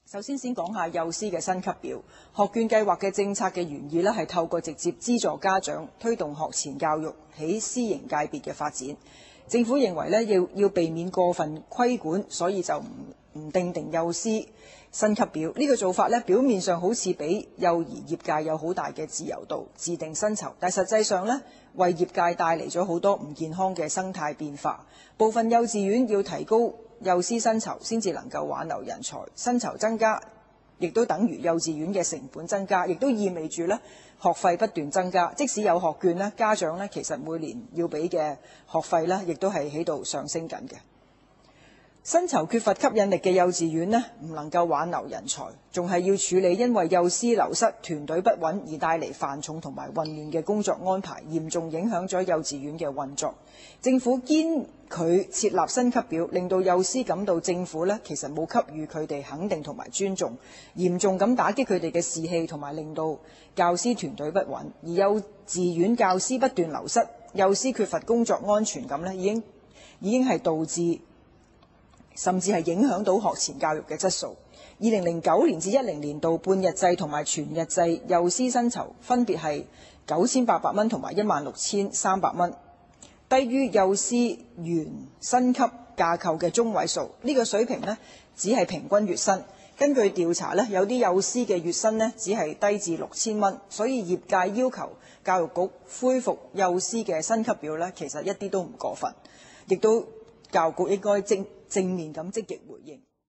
首先講下幼師嘅薪級表。學券計劃嘅政策嘅原意係透過直接資助家長推動學前教育喺私營界別嘅發展。政府認為要避免過分規管，所以就唔訂定幼師薪級表。呢個做法表面上好似俾幼兒業界有好大嘅自由度自定薪酬，但實際上為業界帶嚟咗好多唔健康嘅生態變化。部分幼稚園要提高幼師薪酬先至能夠挽留人才，薪酬增加亦都等於幼稚園嘅成本增加，亦都意味住學費不斷增加。即使有學券家長其實每年要俾嘅學費亦都係喺度上升緊嘅。薪酬缺乏吸引力嘅幼稚園唔能夠挽留人才，仲係要處理因為幼師流失、團隊不穩而帶嚟繁重同埋混亂嘅工作安排，嚴重影響咗幼稚園嘅運作。政府堅拒設立薪級表，令到幼師感到政府其實冇給予佢哋肯定同埋尊重，嚴重咁打擊佢哋嘅士氣，同埋令到教師團隊不穩。而幼稚園教師不斷流失，幼師缺乏工作安全感已經係導致甚至係影響到學前教育嘅質素。2009年至10年度半日制同埋全日制幼師薪酬分別係9800蚊同埋16300蚊，低於幼師原薪級架構嘅中位數。呢個水平只係平均月薪。根據調查有啲幼師嘅月薪只係低至6000蚊，所以業界要求教育局恢復幼師嘅薪級表其實一啲都唔過分，亦都教育局應該正面咁積極回應。